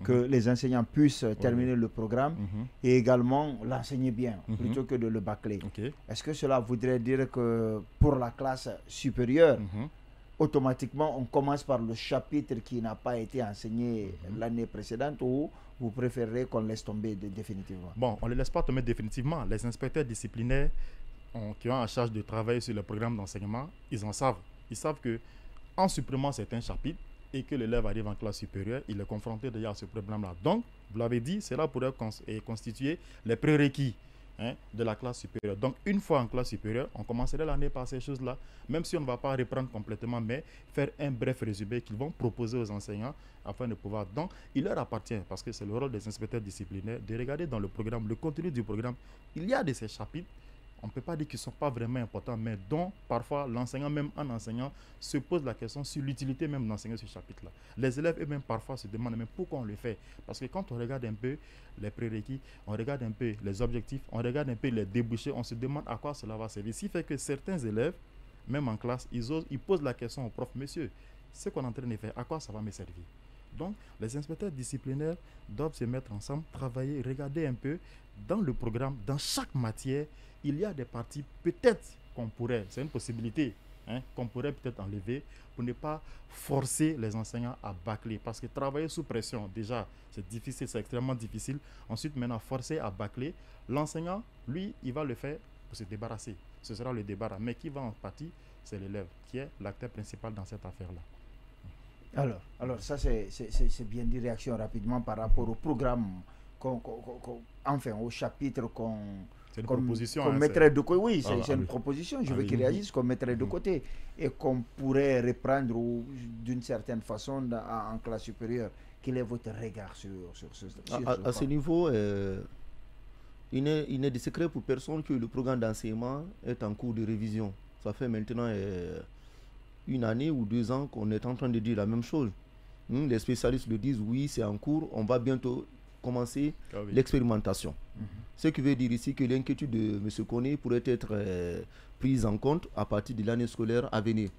que les enseignants puissent terminer le programme et également l'enseigner bien, plutôt que de le bâcler. Est-ce que cela voudrait dire que pour la classe supérieure, automatiquement on commence par le chapitre qui n'a pas été enseigné l'année précédente, ou vous préférez qu'on laisse tomber définitivement? Bon, on ne les laisse pas tomber définitivement. Les inspecteurs disciplinaires qui ont en charge de travailler sur le programme d'enseignement, ils en savent. Ils savent qu'en supprimant certains chapitres et que l'élève arrive en classe supérieure, il est confronté déjà à ce problème-là. Donc, vous l'avez dit, cela pourrait constituer les prérequis de la classe supérieure. Donc, une fois en classe supérieure, on commencerait l'année par ces choses-là, même si on ne va pas reprendre complètement, mais faire un bref résumé qu'ils vont proposer aux enseignants afin de pouvoir. Donc, il leur appartient, parce que c'est le rôle des inspecteurs disciplinaires, de regarder dans le programme, le contenu du programme. Il y a de ces chapitres, on ne peut pas dire qu'ils ne sont pas vraiment importants, mais dont parfois l'enseignant, même en enseignant, se pose la question sur l'utilité même d'enseigner ce chapitre-là. Les élèves eux-mêmes parfois se demandent même pourquoi on le fait. Parce que quand on regarde un peu les prérequis, on regarde un peu les objectifs, on regarde un peu les débouchés, on se demande à quoi cela va servir. Ce qui fait que certains élèves, même en classe, ils posent la question au prof: monsieur, ce qu'on est en train de faire, à quoi ça va me servir? Donc, les inspecteurs disciplinaires doivent se mettre ensemble, travailler, regarder un peu dans le programme, dans chaque matière. Il y a des parties peut-être qu'on pourrait, c'est une possibilité, qu'on pourrait peut-être enlever pour ne pas forcer les enseignants à bâcler. Parce que travailler sous pression, déjà, c'est difficile, c'est extrêmement difficile. Ensuite, maintenant, forcer à bâcler, l'enseignant, lui, il va le faire pour se débarrasser. Ce sera le débarras. Mais qui va en partie, c'est l'élève, qui est l'acteur principal dans cette affaire-là. Alors ça, c'est bien dit, réaction rapidement par rapport au programme, enfin, au chapitre qu'on... C'est une proposition. Qu'on mettrait de côté. Oui, c'est une proposition. Je veux qu'il réagisse, qu'on mettrait de côté et qu'on pourrait reprendre d'une certaine façon en classe supérieure. Quel est votre regard sur à ce niveau, il n'est de secret pour personne que le programme d'enseignement est en cours de révision. Ça fait maintenant 1 année ou 2 ans qu'on est en train de dire la même chose. Les spécialistes le disent, oui, c'est en cours, on va bientôt commencer l'expérimentation. Ce qui veut dire ici que l'inquiétude de M. Koné pourrait être prise en compte à partir de l'année scolaire à venir.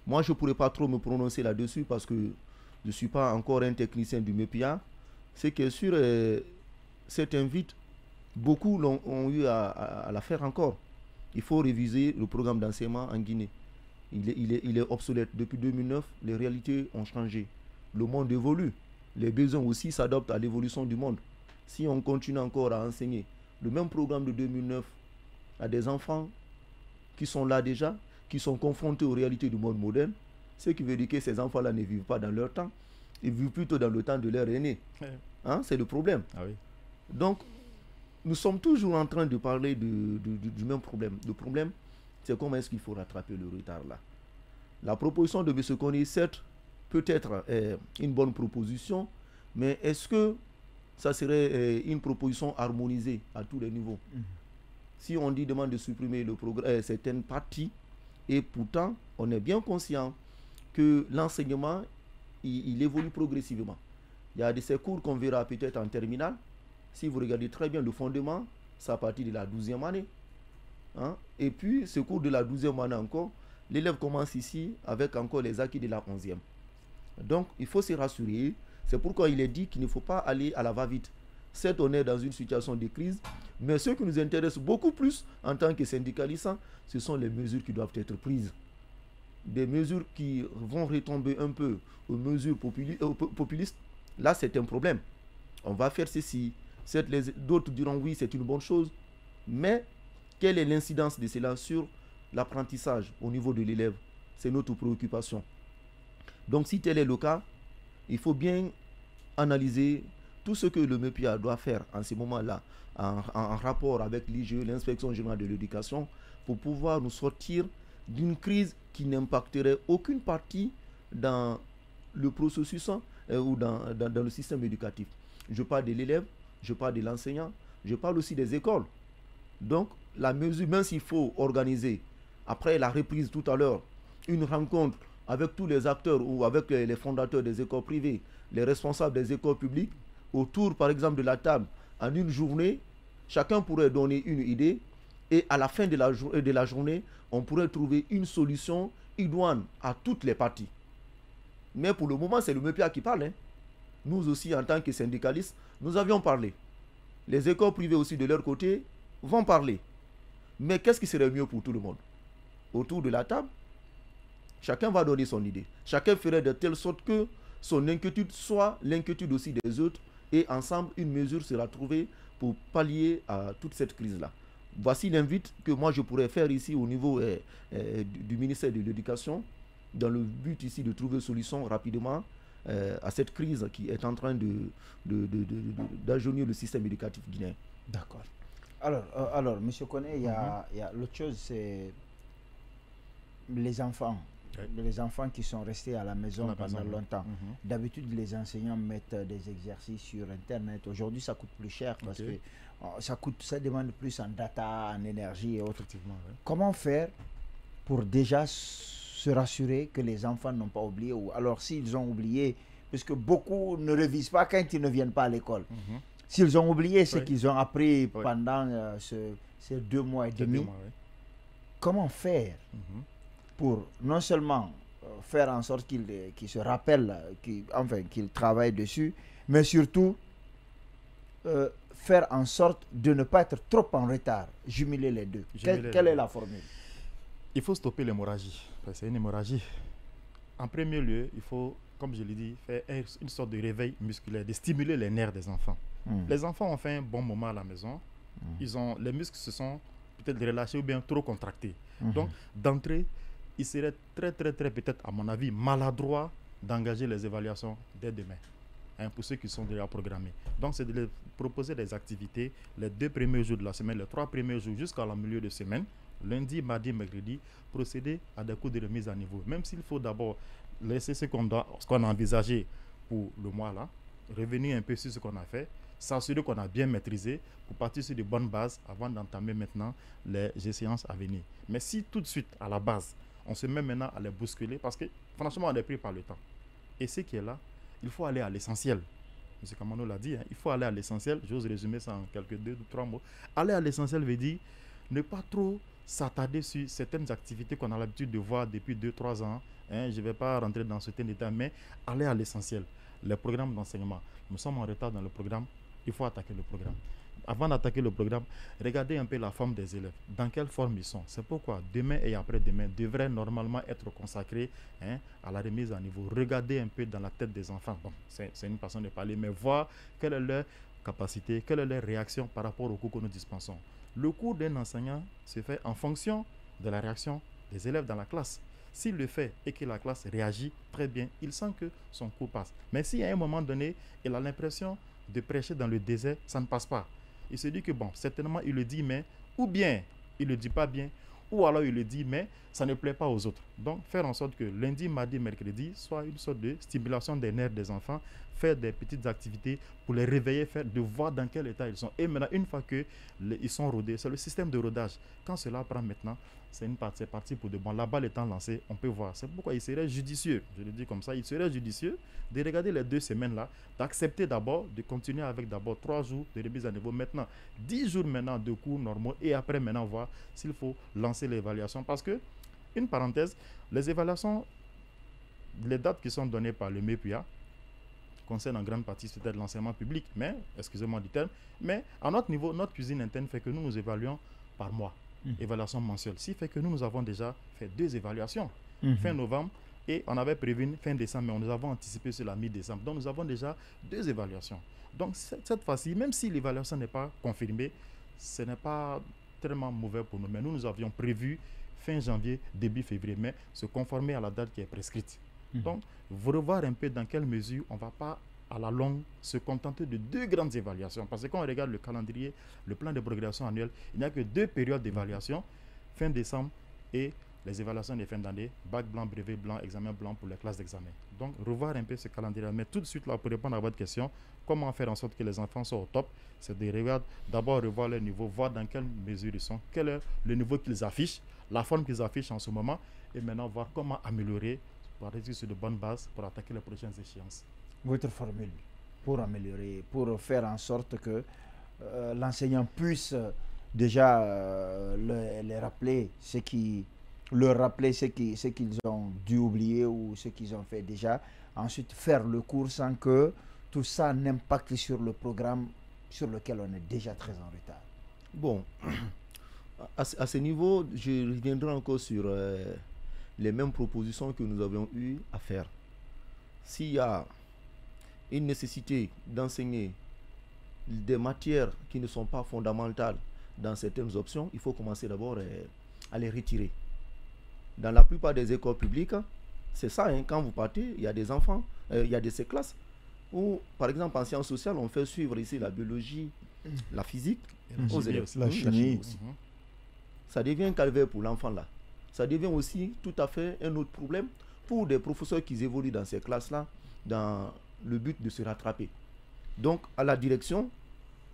Moi, je ne pourrais pas trop me prononcer là-dessus parce que je ne suis pas encore un technicien du MEPIA. Ce qui est sûr, cet invite, beaucoup ont eu à la faire encore. Il faut réviser le programme d'enseignement en Guinée. Il est obsolète. Depuis 2009, les réalités ont changé. Le monde évolue. Les besoins aussi s'adaptent à l'évolution du monde. Si on continue encore à enseigner le même programme de 2009 à des enfants qui sont là déjà, qui sont confrontés aux réalités du monde moderne, ce qui veut dire que ces enfants-là ne vivent pas dans leur temps, ils vivent plutôt dans le temps de leur aîné. C'est le problème. Donc, nous sommes toujours en train de parler du même problème. Le problème, c'est comment est-ce qu'il faut rattraper le retard là. La proposition de M. Koné, certes, peut être une bonne proposition, mais est-ce que ça serait une proposition harmonisée à tous les niveaux? Si on demande de supprimer certaines parties, et pourtant on est bien conscient que l'enseignement il évolue progressivement. Il y a de ces cours qu'on verra peut-être en terminale. Si vous regardez très bien le fondement, c'est à partir de la 12e année. Et puis ce cours de la 12e année encore, l'élève commence ici avec encore les acquis de la 11e. Donc il faut se rassurer, C'est pourquoi il est dit qu'il ne faut pas aller à la va-vite. Certes, on est dans une situation de crise, mais ce qui nous intéresse beaucoup plus en tant que syndicalistes, ce sont les mesures qui doivent être prises. Des mesures qui vont retomber un peu aux mesures populistes. Là, c'est un problème. On va faire ceci. Certes, d'autres diront oui, c'est une bonne chose, mais quelle est l'incidence de cela sur l'apprentissage au niveau de l'élève? C'est notre préoccupation. Donc, si tel est le cas, il faut bien analyser tout ce que le MEPIA doit faire en ce moment-là, en rapport avec l'IGE, l'inspection générale de l'éducation, pour pouvoir nous sortir d'une crise qui n'impacterait aucune partie dans le processus ou dans le système éducatif. Je parle de l'élève, je parle de l'enseignant, je parle aussi des écoles. Donc, la mesure, même s'il faut organiser, après la reprise tout à l'heure, une rencontre avec tous les acteurs ou avec les fondateurs des écoles privées, les responsables des écoles publiques, autour par exemple de la table, en une journée, chacun pourrait donner une idée et à la fin de la journée, on pourrait trouver une solution idoine à toutes les parties. Mais pour le moment, c'est le MEPIA qui parle. Nous aussi, en tant que syndicalistes, nous avions parlé. Les écoles privées aussi de leur côté vont parler. Mais qu'est-ce qui serait mieux pour tout le monde? Autour de la table, chacun va donner son idée. Chacun ferait de telle sorte que son inquiétude soit l'inquiétude aussi des autres et ensemble, une mesure sera trouvée pour pallier à toute cette crise-là. Voici l'invite que moi je pourrais faire ici au niveau du ministère de l'Éducation, dans le but ici de trouver une solution rapidement à cette crise qui est en train d'ajeunir le système éducatif guinéen. D'accord. Alors, M. Koné, il y a l'autre chose, c'est les enfants. Oui. Les enfants qui sont restés à la maison pendant longtemps. D'habitude, les enseignants mettent des exercices sur Internet. Aujourd'hui, ça coûte plus cher parce que ça demande plus en data, en énergie et autres. Oui. Comment faire pour déjà se rassurer que les enfants n'ont pas oublié, ou alors s'ils ont oublié, puisque beaucoup ne révisent pas quand ils ne viennent pas à l'école. S'ils ont oublié ce qu'ils ont appris pendant ces 2 mois et demi, comment faire pour non seulement faire en sorte qu'ils se rappellent, qu'ils travaillent dessus, mais surtout faire en sorte de ne pas être trop en retard, jumeler les deux. Quelle est la formule? Il faut stopper l'hémorragie. C'est une hémorragie. En premier lieu, il faut, comme je l'ai dit, faire une sorte de réveil musculaire, de stimuler les nerfs des enfants. Les enfants ont fait un bon moment à la maison. Les muscles se sont peut-être relâchés ou bien trop contractés. Donc, d'entrée, il serait très peut-être, à mon avis, maladroit d'engager les évaluations dès demain, pour ceux qui sont déjà programmés. Donc, c'est de leur proposer des activités les 2 premiers jours de la semaine, les 3 premiers jours jusqu'à la milieu de semaine, lundi, mardi, mercredi, procéder à des cours de remise à niveau. Même s'il faut d'abord laisser ce qu'on a envisagé pour le mois-là, revenir un peu sur ce qu'on a fait, s'assurer qu'on a bien maîtrisé pour partir sur de bonnes bases avant d'entamer maintenant les échéances à venir. Mais si tout de suite, à la base, on se met maintenant à les bousculer parce que franchement, on est pris par le temps. Et ce qui est là, il faut aller à l'essentiel. M. Kamano l'a dit, il faut aller à l'essentiel. J'ose résumer ça en quelques 2 ou 3 mots. Aller à l'essentiel veut dire ne pas trop s'attarder sur certaines activités qu'on a l'habitude de voir depuis 2-3 ans. Je ne vais pas rentrer dans certains détails, mais aller à l'essentiel. Les programmes d'enseignement. Nous sommes en retard dans le programme. Il faut attaquer le programme. Avant d'attaquer le programme, regardez un peu la forme des élèves. Dans quelle forme ils sont. C'est pourquoi demain et après-demain devraient normalement être consacrés à la remise à niveau. Regardez un peu dans la tête des enfants. Bon, c'est une façon de parler, mais voir quelle est leur capacité, quelle est leur réaction par rapport au cours que nous dispensons. Le cours d'un enseignant se fait en fonction de la réaction des élèves dans la classe. S'il le fait et que la classe réagit très bien, il sent que son cours passe. Mais si à un moment donné, il a l'impression de prêcher dans le désert, ça ne passe pas. Il se dit que bon, certainement il le dit, mais ou bien il ne le dit pas bien, ou alors il le dit, mais ça ne plaît pas aux autres. Donc, faire en sorte que lundi, mardi, mercredi soit une sorte de stimulation des nerfs des enfants, faire des petites activités pour les réveiller, de voir dans quel état ils sont. Et maintenant, une fois qu'ils sont rodés, c'est le système de rodage. Quand cela prend maintenant, c'est parti pour de bon. La balle étant lancée, on peut voir. C'est pourquoi il serait judicieux, je le dis comme ça, il serait judicieux de regarder les 2 semaines-là, d'accepter d'abord, de continuer avec d'abord 3 jours de remise à niveau. Maintenant, 10 jours maintenant de cours normaux et après maintenant voir s'il faut lancer l'évaluation. Parce que, une parenthèse, les évaluations, les dates qui sont données par le MEPIA, concerne en grande partie peut-être l'enseignement public, mais, excusez-moi du terme, mais à notre niveau, notre cuisine interne fait que nous évaluons par mois, évaluation mensuelle. Ce qui fait que nous avons déjà fait 2 évaluations, fin novembre, et on avait prévu une fin décembre, mais nous avons anticipé sur la mi-décembre. Donc nous avons déjà 2 évaluations. Donc cette fois-ci, même si l'évaluation n'est pas confirmée, ce n'est pas tellement mauvais pour nous. Mais nous avions prévu fin janvier, début février, mais se conformer à la date qui est prescrite. Donc, revoir un peu dans quelle mesure on ne va pas, à la longue, se contenter de 2 grandes évaluations. Parce que quand on regarde le calendrier, le plan de progression annuel, il n'y a que 2 périodes d'évaluation, fin décembre et les évaluations de fin d'année, bac blanc, brevet blanc, examen blanc pour les classes d'examen. Donc, revoir un peu ce calendrier. Mais tout de suite, là, pour répondre à votre question, comment faire en sorte que les enfants soient au top? C'est d'abord revoir leur niveau, voir dans quelle mesure ils sont, quel est le niveau qu'ils affichent, la forme qu'ils affichent en ce moment, et maintenant voir comment améliorer, pour rester sur de bonnes bases, pour attaquer les prochaines échéances. Votre formule pour améliorer, pour faire en sorte que l'enseignant puisse déjà les rappeler leur rappeler ce qu'ils ont dû oublier ou ce qu'ils ont fait déjà, ensuite faire le cours sans que tout ça n'impacte sur le programme sur lequel on est déjà très en retard. Bon, à ce niveau, je reviendrai encore sur les mêmes propositions que nous avions eu à faire. S'il y a une nécessité d'enseigner des matières qui ne sont pas fondamentales dans certaines options, il faut commencer d'abord à les retirer. Dans la plupart des écoles publiques, c'est ça, hein, quand vous partez, il y a des enfants, il y a de ces classes où, par exemple, en sciences sociales, on fait suivre ici la biologie, la physique, aux élèves, la chimie aussi. Ça devient un calvaire pour l'enfant là. Ça devient aussi tout à fait un autre problème pour des professeurs qui évoluent dans ces classes-là, dans le but de se rattraper. Donc, à la direction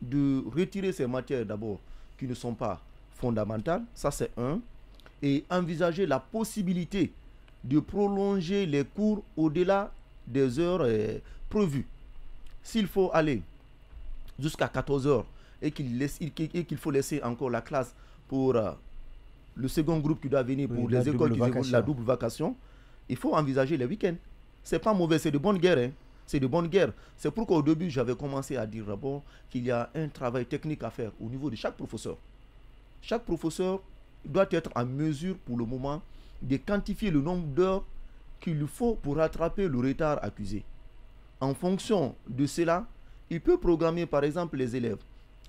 de retirer ces matières d'abord qui ne sont pas fondamentales, ça c'est un, et envisager la possibilité de prolonger les cours au-delà des heures prévues. S'il faut aller jusqu'à 14 heures et qu'il faut laisser encore la classe pour le second groupe qui doit venir pour les écoles qui évoluent la double vacation, il faut envisager les week-ends. C'est pas mauvais, c'est de bonne guerre. Hein. C'est de bonne guerre. C'est pourquoi au début, j'avais commencé à dire d'abord qu'il y a un travail technique à faire au niveau de chaque professeur. Chaque professeur doit être en mesure pour le moment de quantifier le nombre d'heures qu'il lui faut pour rattraper le retard accusé. En fonction de cela, il peut programmer par exemple les élèves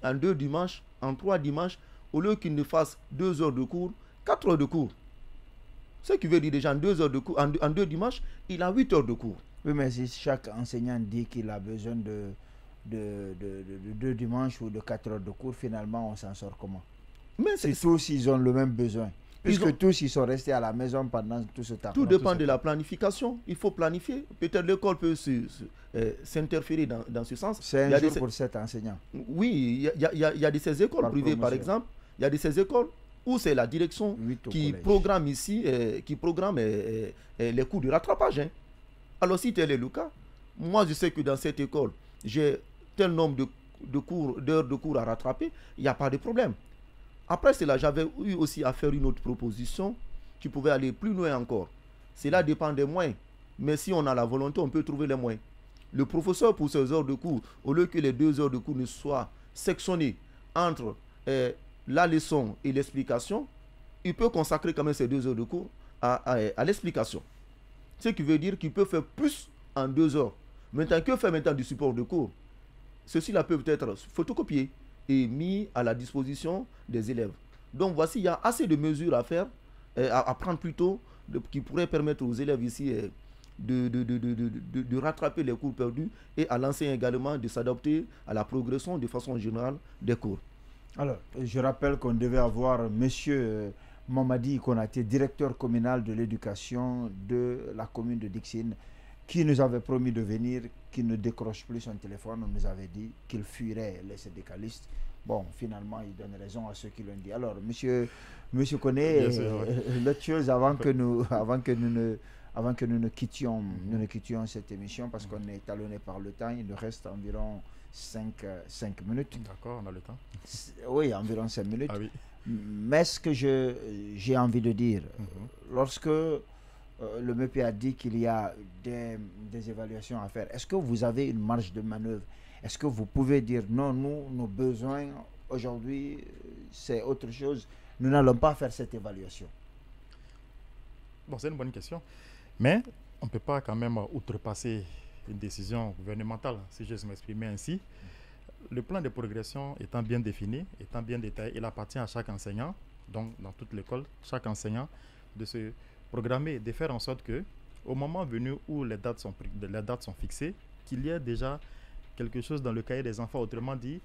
en 2 dimanches, en 3 dimanches, au lieu qu'ils ne fassent 2 heures de cours, 4 heures de cours. Ce qui veut dire déjà en 2 heures de cours, en 2 dimanches, il a 8 heures de cours. Oui, mais si chaque enseignant dit qu'il a besoin de 2 dimanches ou de 4 heures de cours, finalement, on s'en sort comment? Mais c'est tous, ils ont le même besoin. Puisque tous, ils sont restés à la maison pendant tout ce temps. Tout dépend de la planification. Il faut planifier. Peut-être l'école peut s'interférer dans ce sens. C'est un jour pour cet enseignant. Oui, il y a de ces écoles privées, par exemple. Il y a de ces écoles où c'est la direction qui programme ici, qui programme les cours de rattrapage. Hein. Alors, si tel est le cas, moi, je sais que dans cette école, j'ai tel nombre d'heures de cours à rattraper, il n'y a pas de problème. Après cela, j'avais eu aussi à faire une autre proposition qui pouvait aller plus loin encore. Cela dépend des moyens. Mais si on a la volonté, on peut trouver les moyens. Le professeur, pour ses heures de cours, au lieu que les 2 heures de cours ne soient sectionnées entre la leçon et l'explication, il peut consacrer quand même ces 2 heures de cours à l'explication. Ce qui veut dire qu'il peut faire plus en 2 heures. Maintenant, que faire maintenant du support de cours? Ceci-là peut être photocopié et mis à la disposition des élèves. Donc voici, il y a assez de mesures à faire, à prendre plutôt, qui pourraient permettre aux élèves ici de rattraper les cours perdus et à l'enseignant également de s'adapter à la progression de façon générale des cours. Alors, je rappelle qu'on devait avoir monsieur Mamadi Konaté, directeur communal de l'éducation de la commune de Dixine, qui nous avait promis de venir, qui ne décroche plus son téléphone. On nous avait dit qu'il fuirait les syndicalistes. Bon, finalement, il donne raison à ceux qui l'ont dit. Alors, monsieur Koné, l'autre chose avant que nous ne quittions cette émission, parce qu'on est talonné par le temps, il nous reste environ 5 minutes. D'accord, on a le temps. Oui, environ 5 minutes. Ah oui. Mais ce que j'ai envie de dire, lorsque le MEP a dit qu'il y a des évaluations à faire. Est-ce que vous avez une marge de manœuvre? Est-ce que vous pouvez dire non, nous, nos besoins aujourd'hui, c'est autre chose. Nous n'allons pas faire cette évaluation. Bon, c'est une bonne question. Mais on ne peut pas quand même outrepasser une décision gouvernementale, si je m'exprimer ainsi. Le plan de progression étant bien défini, étant bien détaillé, il appartient à chaque enseignant, donc dans toute l'école, chaque enseignant, de se programmer, de faire en sorte que, au moment venu où les dates sont fixées, qu'il y ait déjà quelque chose dans le cahier des enfants. Autrement dit,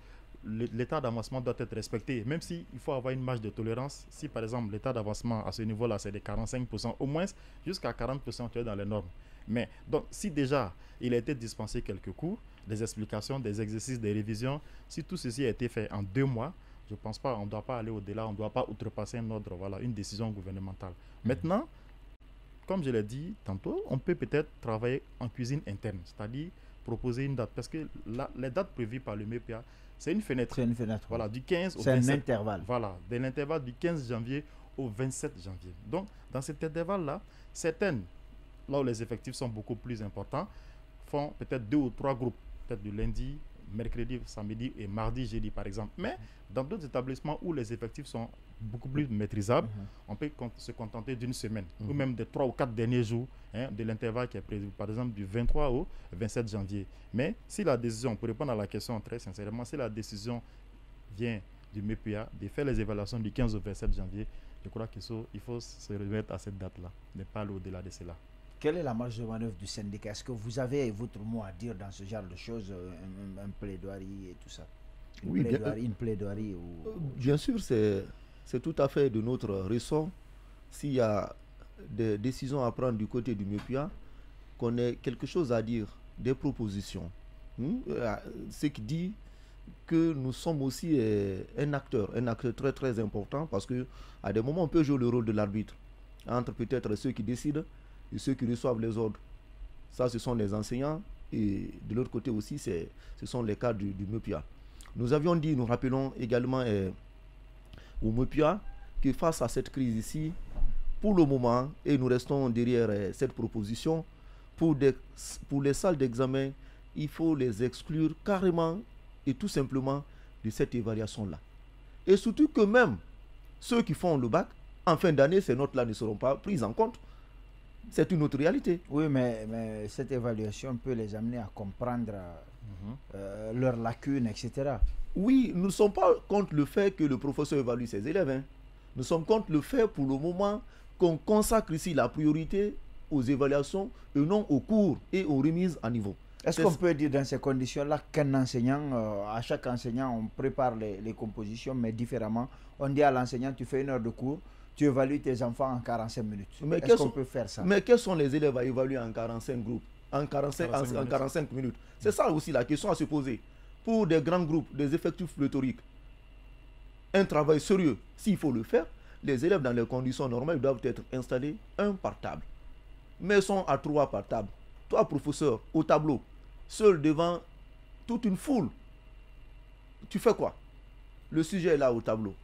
l'état d'avancement doit être respecté, même s'il faut avoir une marge de tolérance. Si par exemple l'état d'avancement à ce niveau-là c'est de 45%, au moins jusqu'à 40% tu es dans les normes. Mais donc si déjà il a été dispensé quelques cours, des explications, des exercices, des révisions, si tout ceci a été fait en 2 mois, je ne pense pas, on ne doit pas aller au-delà, on ne doit pas outrepasser un ordre, voilà, une décision gouvernementale. Maintenant, comme je l'ai dit tantôt, on peut peut-être travailler en cuisine interne, c'est-à-dire proposer une date, parce que les dates prévues par le MEPA, c'est une fenêtre. C'est une fenêtre. Voilà, du 15 au 27. C'est un intervalle. Voilà, de l'intervalle du 15 janvier au 27 janvier. Donc, dans cet intervalle-là, certaines, là où les effectifs sont beaucoup plus importants, font peut-être 2 ou 3 groupes, peut-être du lundi, mercredi, samedi et mardi, jeudi par exemple. Mais dans d'autres établissements où les effectifs sont beaucoup plus maîtrisables, on peut se contenter d'une semaine ou même des 3 ou 4 derniers jours de l'intervalle qui est prévu, par exemple du 23 au 27 janvier. Mais si la décision, pour répondre à la question très sincèrement, si la décision vient du MEPA de faire les évaluations du 15 au 27 janvier, je crois qu'il faut se remettre à cette date-là, ne pas aller au-delà de cela. Quelle est la marge de manœuvre du syndicat? Est-ce que vous avez votre mot à dire dans ce genre de choses, un plaidoirie et tout ça? Une plaidoirie ou... Bien sûr, c'est tout à fait de notre ressort. S'il y a des décisions à prendre du côté du MEPA, qu'on ait quelque chose à dire, des propositions. Ce qui dit que nous sommes aussi un acteur très très important, parce que à des moments on peut jouer le rôle de l'arbitre entre peut-être ceux qui décident et ceux qui reçoivent les ordres. Ça, ce sont les enseignants, et de l'autre côté aussi, ce sont les cadres du MEPA. Nous avions dit, nous rappelons également au MEPA que face à cette crise ici, pour le moment, et nous restons derrière cette proposition, pour les salles d'examen, il faut les exclure carrément et tout simplement de cette évaluation-là. Et surtout que même ceux qui font le bac, en fin d'année, ces notes-là ne seront pas prises en compte. C'est une autre réalité. Oui, mais cette évaluation peut les amener à comprendre leurs lacunes, etc. Oui, nous ne sommes pas contre le fait que le professeur évalue ses élèves. Nous sommes contre le fait, pour le moment, qu'on consacre ici la priorité aux évaluations et non aux cours et aux remises à niveau. Est-ce qu'on peut dire dans ces conditions-là qu'un enseignant, à chaque enseignant, on prépare les compositions, mais différemment? On dit à l'enseignant, tu fais 1 heure de cours, tu évalues tes enfants en 45 minutes. Est-ce qu'on peut faire ça? Mais quels sont les élèves à évaluer en 45 groupes, en 45 minutes? C'est ça aussi la question à se poser. Pour des grands groupes, des effectifs pléthoriques, un travail sérieux, s'il faut le faire, les élèves dans les conditions normales doivent être installés 1 par table. Mais sont à 3 par table. 3 professeurs au tableau, seuls devant toute une foule. Tu fais quoi? Le sujet est là au tableau.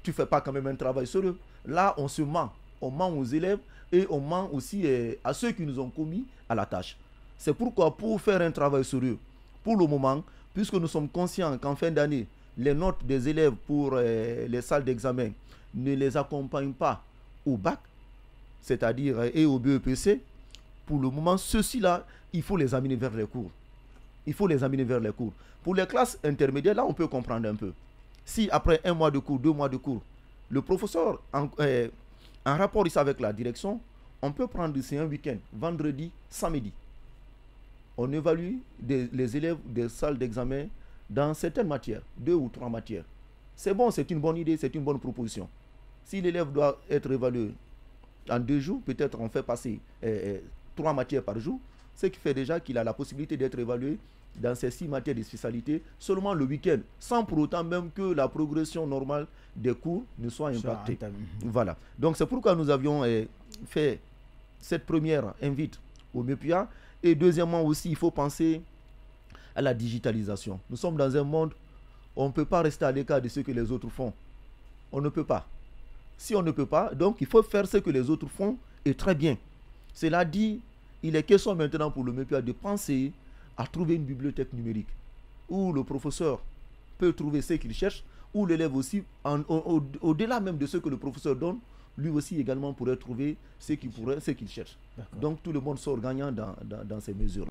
Tu ne fais pas quand même un travail sérieux. Là, on se ment. On ment aux élèves et on ment aussi à ceux qui nous ont commis à la tâche. C'est pourquoi, pour faire un travail sérieux, pour le moment, puisque nous sommes conscients qu'en fin d'année, les notes des élèves pour les salles d'examen ne les accompagnent pas au bac, c'est-à-dire et au BEPC, pour le moment, ceux-ci-là, il faut les amener vers les cours. Il faut les amener vers les cours. Pour les classes intermédiaires, là, on peut comprendre un peu. Si après 1 mois de cours, 2 mois de cours, le professeur, en rapport ici avec la direction, on peut prendre ici un week-end, vendredi, samedi. On évalue les élèves des salles d'examen dans certaines matières, 2 ou 3 matières. C'est bon, c'est une bonne idée, c'est une bonne proposition. Si l'élève doit être évalué en 2 jours, peut-être on fait passer 3 matières par jour, ce qui fait déjà qu'il a la possibilité d'être évalué dans ces 6 matières de spécialité seulement le week-end, sans pour autant même que la progression normale des cours ne soit impactée. Voilà. Donc c'est pourquoi nous avions fait cette première invite au MEPA. Et deuxièmement aussi, il faut penser à la digitalisation. Nous sommes dans un monde où on ne peut pas rester à l'écart de ce que les autres font. On ne peut pas. Si on ne peut pas, donc il faut faire ce que les autres font et très bien. Cela dit, il est question maintenant pour le MEPIA de penser à trouver une bibliothèque numérique où le professeur peut trouver ce qu'il cherche, où l'élève aussi, au-delà même de ce que le professeur donne, lui aussi également pourrait trouver ce qu'il cherche. Donc tout le monde sort gagnant dans ces mesures.